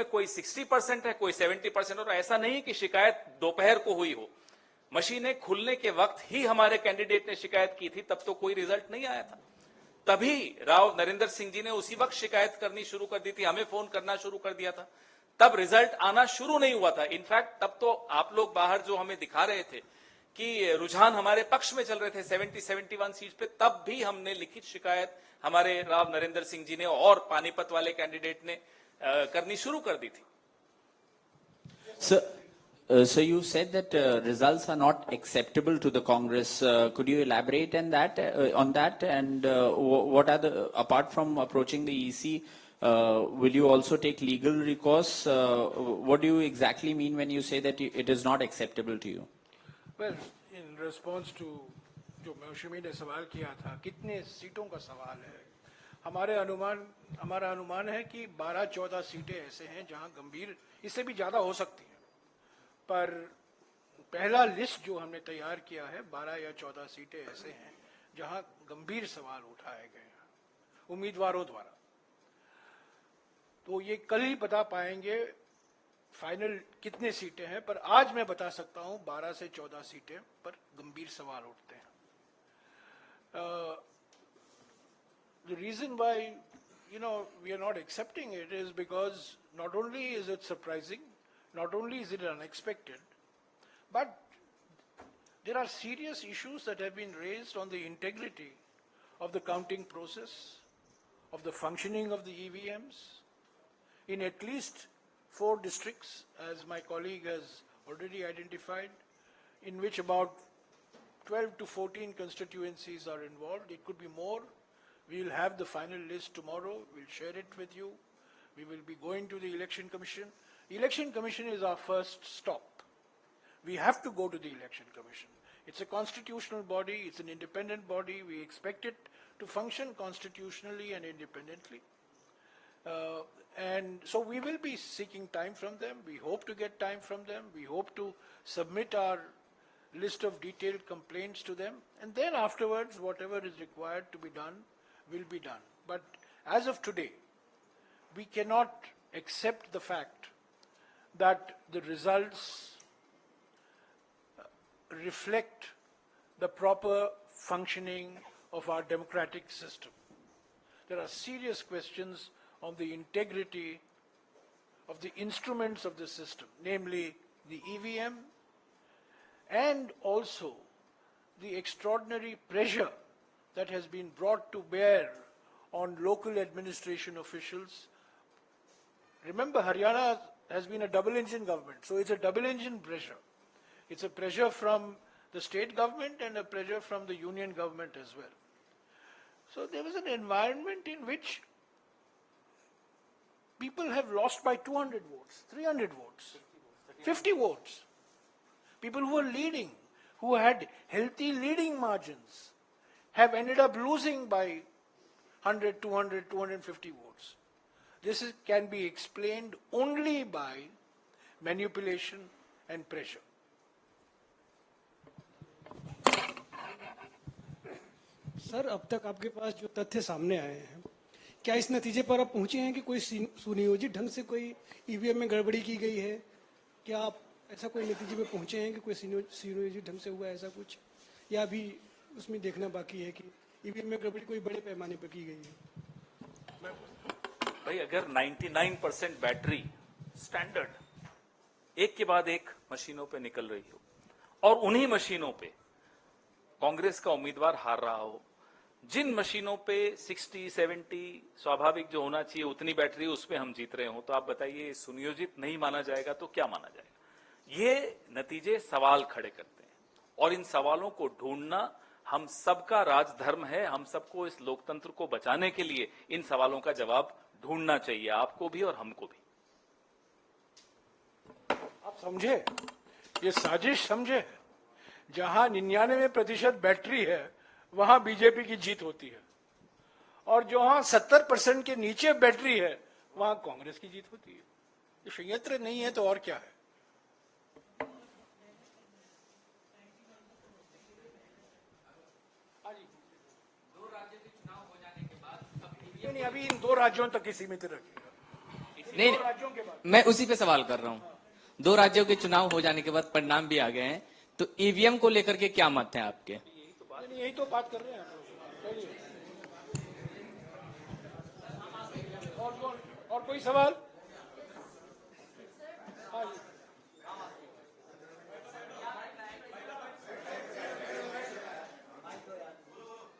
कोई 60% है, कोई 70%, और ऐसा नहीं कि शिकायत दोपहर को हुई हो। मशीनें खुलने के वक्त ही हमारे कैंडिडेट ने शिकायत की थी, तब तो कोई रिजल्ट नहीं आया था। तभी राव नरेंद्र सिंह जी ने उसी वक्त शिकायत करनी शुरू कर दी थी, हमें फोन करना शुरू कर दिया था, तब रिजल्ट आना शुरू नहीं हुआ था। इनफैक्ट तब तो आप लोग बाहर जो हमें दिखा रहे थे कि रुझान हमारे पक्ष में चल रहे थे 70-71 सीट पे, तब भी हमने लिखित शिकायत हमारे राव नरेंद्र सिंह जी ने और पानीपत वाले कैंडिडेट ने करनी शुरू कर दी थी। So you said that results are not acceptable to the Congress. Could you elaborate on that? And what are the, apart from approaching the EC, will you also take legal recourse? What do you exactly mean when you say that it is not acceptable to you? Well, in response to जो मौसमी ने सवाल किया था, कितने सीटों का सवाल है, हमारा अनुमान है कि 12-14 सीटें ऐसे हैं जहां गंभीर, इससे भी ज्यादा हो सकती है, पर पहला लिस्ट जो हमने तैयार किया है 12 या 14 सीटें ऐसे हैं जहां गंभीर सवाल उठाए गए हैं उम्मीदवारों द्वारा। तो ये कल ही बता पाएंगे फाइनल कितने सीटें हैं, पर आज मैं बता सकता हूं 12 से 14 सीटें पर गंभीर सवाल उठते हैं। The reason why, we are not accepting it is because not only is it surprising, not only is it unexpected, but there are serious issues that have been raised on the integrity of the counting process, of the functioning of the EVMs, in at least 4 districts, as my colleague has already identified, in which about 12 to 14 constituencies are involved. It could be more. We will have the final list tomorrow. We'll share it with you. We will be going to the Election Commission. The Election Commission is our first stop. We have to go to the Election Commission. It's a constitutional body. It's an independent body. We expect it to function constitutionally and independently. And so we will be seeking time from them. We hope to get time from them. We hope to submit our list of detailed complaints to them. And then afterwards, whatever is required to be done will be done. But as of today, we cannot accept the fact that the results reflect the proper functioning of our democratic system. There are serious questions on the integrity of the instruments of the system, namely the EVM, and also the extraordinary pressure that has been brought to bear on local administration officials. Remember, Haryana has been a double-engine government, so it's a double-engine pressure. It's a pressure from the state government and a pressure from the union government as well. So there was an environment in which people have lost by 200 votes, 300 votes, 50 votes. People who were leading, who had healthy leading margins, have ended up losing by 100, 200, 250 votes. This can be explained only by manipulation and pressure. Sir, अब तक आपके पास जो तथ्य सामने आए हैं, क्या इस नतीजे पर आप पहुंचे हैं कि कोई सुनियोजित ढंग से कोई ईवीएम में गड़बड़ी की गई है? क्या आप ऐसा कोई नतीजे पे पहुंचे हैं कि कोई सुनियोजित ढंग से हुआ है ऐसा कुछ, या अभी उसमें देखना बाकी है कि ईवीएम में गड़बड़ी कोई बड़े पैमाने पर की गई है? भाई, अगर 99% बैटरी स्टैंडर्ड एक के बाद एक मशीनों पे निकल रही हो और उन्हीं मशीनों पे कांग्रेस का उम्मीदवार हार रहा हो, जिन मशीनों पे 60-70 स्वाभाविक जो होना चाहिए उतनी बैटरी उस पे हम जीत रहे हो, तो आप बताइए सुनियोजित नहीं माना जाएगा तो क्या माना जाएगा? ये नतीजे सवाल खड़े करते हैं और इन सवालों को ढूंढना हम सबका राजधर्म है। हम सबको इस लोकतंत्र को बचाने के लिए इन सवालों का जवाब ढूंढना चाहिए, आपको भी और हमको भी। आप समझे, ये साजिश समझे, जहां 99% बैटरी है वहां बीजेपी की जीत होती है, और जहां 70% के नीचे बैटरी है वहां कांग्रेस की जीत होती है। ये षड्यंत्र नहीं है तो और क्या है? नहीं, अभी इन 2 राज्यों तक ही सीमित रखिएगा। नहीं दो राज्यों के बाद मैं उसी पे सवाल कर रहा हूँ। 2 राज्यों के चुनाव हो जाने के बाद परिणाम भी आ गए हैं, तो ईवीएम को लेकर के क्या मत है आपके? नहीं, यही तो बात कर रहे हैं हम लोग। चलिए। और कोई सवाल? हाँ जी।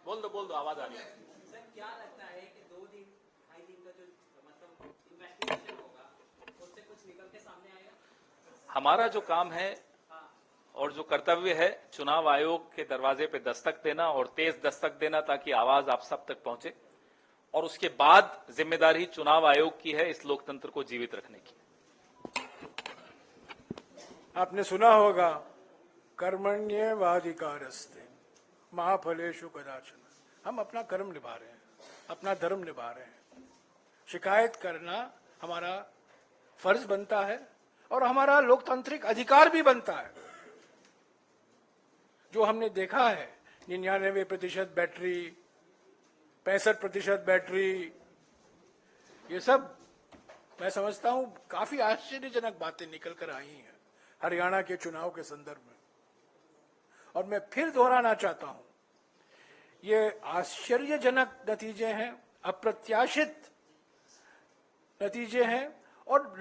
बोल दो आवाज आ रही है। सर क्या लगता है कि 2 दिन 2.5 दिन का जो मतलब इन्वेस्टिगेशन होगा उससे कुछ निकल के सामने आएगा? हमारा जो काम है और जो कर्तव्य है, चुनाव आयोग के दरवाजे पे दस्तक देना और तेज दस्तक देना ताकि आवाज आप सब तक पहुंचे, और उसके बाद जिम्मेदारी चुनाव आयोग की है इस लोकतंत्र को जीवित रखने की। आपने सुना होगा, कर्मण्येवाधिकारस्ते महाफलेषु कदाचन। हम अपना कर्म निभा रहे हैं, अपना धर्म निभा रहे हैं। शिकायत करना हमारा फर्ज बनता है और हमारा लोकतांत्रिक अधिकार भी बनता है। जो हमने देखा है 99% बैटरी, 65% बैटरी, ये सब मैं समझता हूं काफी आश्चर्यजनक बातें निकल कर आई हैं हरियाणा के चुनाव के संदर्भ में। और मैं फिर दोहराना चाहता हूं, ये आश्चर्यजनक नतीजे हैं, अप्रत्याशित नतीजे हैं और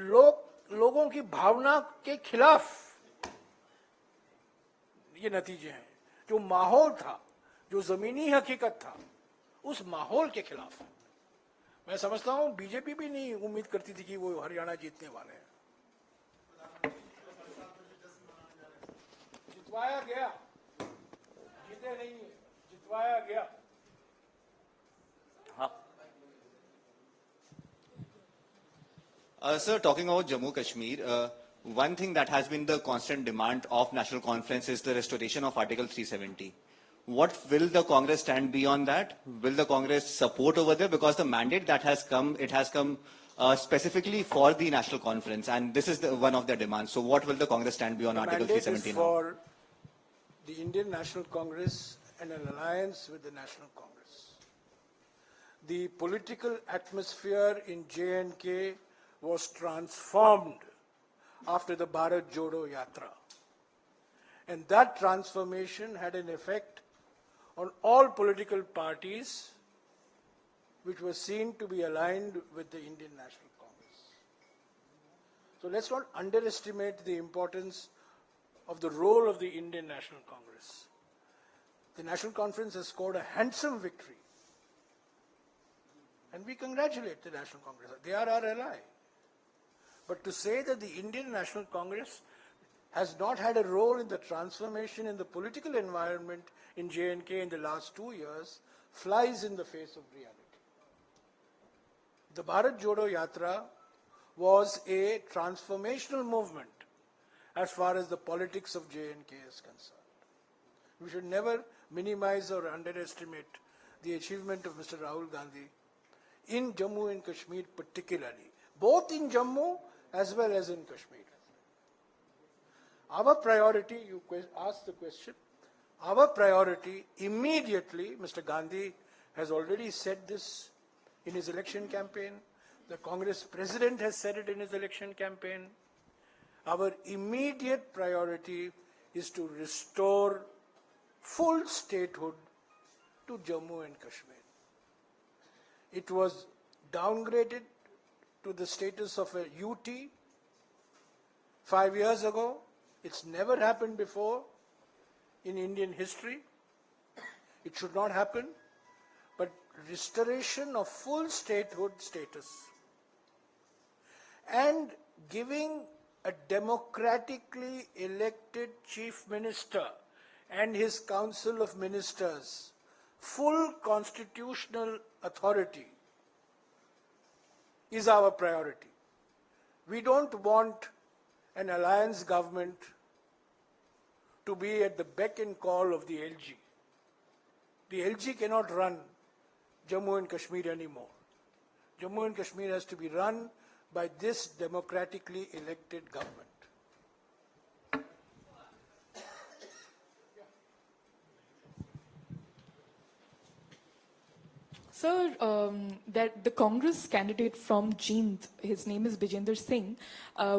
लोगों की भावना के खिलाफ ये नतीजे हैं। जो माहौल था, जो जमीनी हकीकत था, उस माहौल के खिलाफ। मैं समझता हूं बीजेपी भी नहीं उम्मीद करती थी कि वो हरियाणा जीतने वाले हैं। जितवाया गया, जीते नहीं है, जितवाया गया। हाँ, Sir, talking about Jammu Kashmir, one thing that has been the constant demand of National Conference is the restoration of Article 370. What will the Congress stand beyond that? Will the Congress support over there? Because the mandate that has come, it has come specifically for the National Conference, and this is one of their demands. So what will the Congress stand beyond Article Mandate 370 is now? for the Indian National Congress and an alliance with the National Congress. The political atmosphere in J&K was transformed after the Bharat Jodo Yatra. And that transformation had an effect on all political parties which were seen to be aligned with the Indian National Congress. So let's not underestimate the importance of the role of the Indian National Congress. The National Conference has scored a handsome victory. And we congratulate the National Congress. They are our ally. But to say that the Indian National Congress has not had a role in the transformation in the political environment in J&K in the last 2 years flies in the face of reality. The Bharat Jodo Yatra was a transformational movement as far as the politics of J&K is concerned. We should never minimize or underestimate the achievement of Mr. Rahul Gandhi in Jammu and Kashmir particularly, both in Jammu as well as in Kashmir. Our priority, you asked the question, our priority immediately, Mr. Gandhi has already said this in his election campaign, the Congress president has said it in his election campaign. Our immediate priority is to restore full statehood to Jammu and Kashmir. It was downgraded to the status of a UT 5 years ago. It's never happened before in Indian history. It should not happen. But restoration of full statehood status and giving a democratically elected chief minister and his council of ministers full constitutional authority is our priority. We don't want an alliance government to be at the beck and call of the LG. The LG cannot run Jammu and Kashmir anymore. Jammu and Kashmir has to be run by this democratically elected government. Sir, that the Congress candidate from Jeend, his name is Bijender Singh,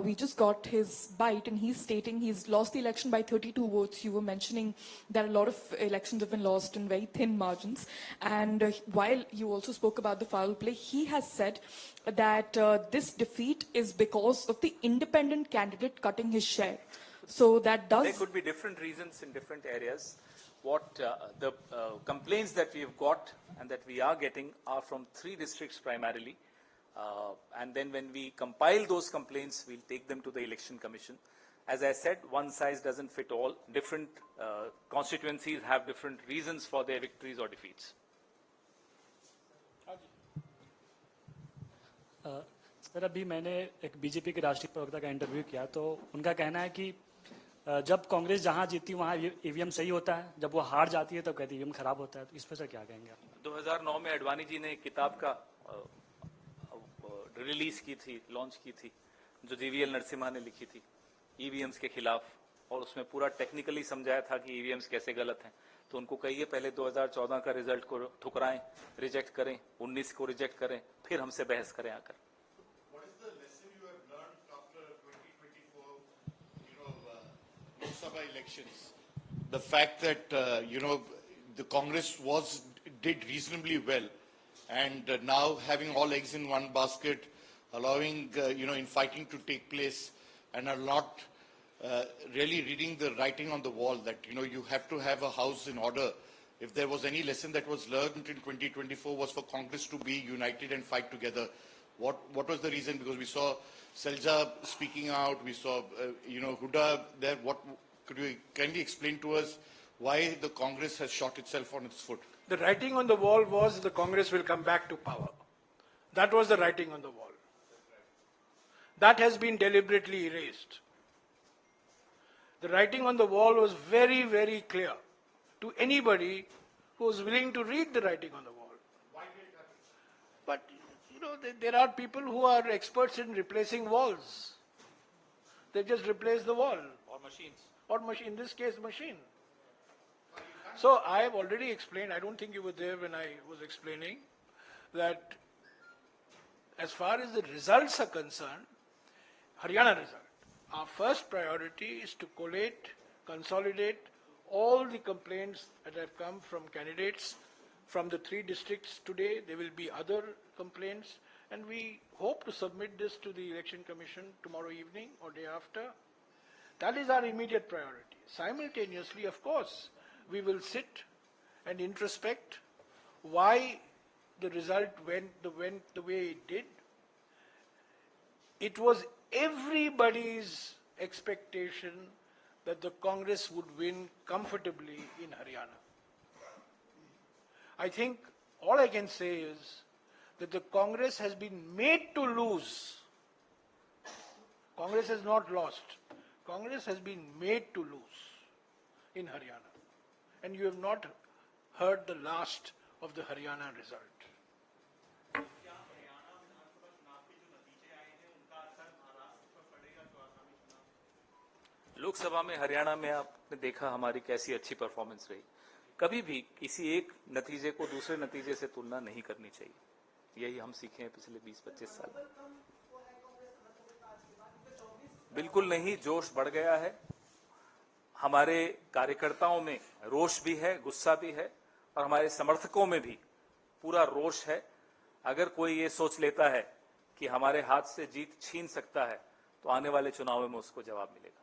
we just got his bite and he's stating he's lost the election by 32 votes. You were mentioning that a lot of elections have been lost in very thin margins. And while you also spoke about the foul play, he has said that this defeat is because of the independent candidate cutting his share. So that does... There could be different reasons in different areas. What the complaints that we've got and that we are getting are from 3 districts primarily. And then when we compile those complaints, we'll take them to the Election Commission. As I said, one size doesn't fit all. Different constituencies have different reasons for their victories or defeats. Sir अभी मैंने एक BJP के राष्ट्रीय प्रवक्ता का interview किया तो उनका कहना है कि जब कांग्रेस जहां जीती वहां ईवीएम सही होता है, जब वो हार जाती है तो कहती है ईवीएम खराब होता है। तो इस पर सर क्या कहेंगे आप? 2009 में अडवाणी जी ने एक किताब का रिलीज की थी, लॉन्च की थी, जो जीवीएल नरसिम्हा ने लिखी थी ईवीएम्स के खिलाफ, और उसमें पूरा टेक्निकली समझाया था कि ईवीएम्स कैसे गलत हैं। तो उनको कहिए पहले 2014 का रिजल्ट को ठुकराएं, रिजेक्ट करें, 19 को रिजेक्ट करें, फिर हमसे बहस करें आकर। Sabha elections, the fact that the Congress did reasonably well, and now having all eggs in one basket, allowing infighting to take place, and are not really reading the writing on the wall that you have to have a house in order. If there was any lesson that was learned in 2024 was for Congress to be united and fight together. What was the reason? Because we saw Selja speaking out, we saw Huda there. Could you kindly explain to us why the Congress has shot itself on its foot? The writing on the wall was the Congress will come back to power. That was the writing on the wall. That has been deliberately erased. The writing on the wall was very, very clear to anybody who was willing to read the writing on the wall. But, there are people who are experts in replacing walls. They just replace the wall. Or machines. Or machine, in this case, machine. So I have already explained, I don't think you were there when I was explaining, that as far as the results are concerned, Haryana result, our first priority is to collate, consolidate all the complaints that have come from candidates from the 3 districts today. There will be other complaints, and we hope to submit this to the Election Commission tomorrow evening or day after. That is our immediate priority. Simultaneously, of course, we will sit and introspect why the result went the way it did. It was everybody's expectation that the Congress would win comfortably in Haryana. I think all I can say is that the Congress has been made to lose. Congress has not lost. Congress has been made to lose in Haryana. And you have not heard the last of the Haryana result. Lok Sabha में हरियाणा में आपने देखा हमारी कैसी अच्छी performance रही। कभी भी किसी एक नतीजे को दूसरे नतीजे से तुलना नहीं करनी चाहिए। यही हम सीखे हैं पिछले 20-25 साल। बिल्कुल नहीं, जोश बढ़ गया है। हमारे कार्यकर्ताओं में रोष भी है, गुस्सा भी है, और हमारे समर्थकों में भी पूरा रोष है। अगर कोई ये सोच लेता है कि हमारे हाथ से जीत छीन सकता है, तो आने वाले चुनाव में उसको जवाब मिलेगा।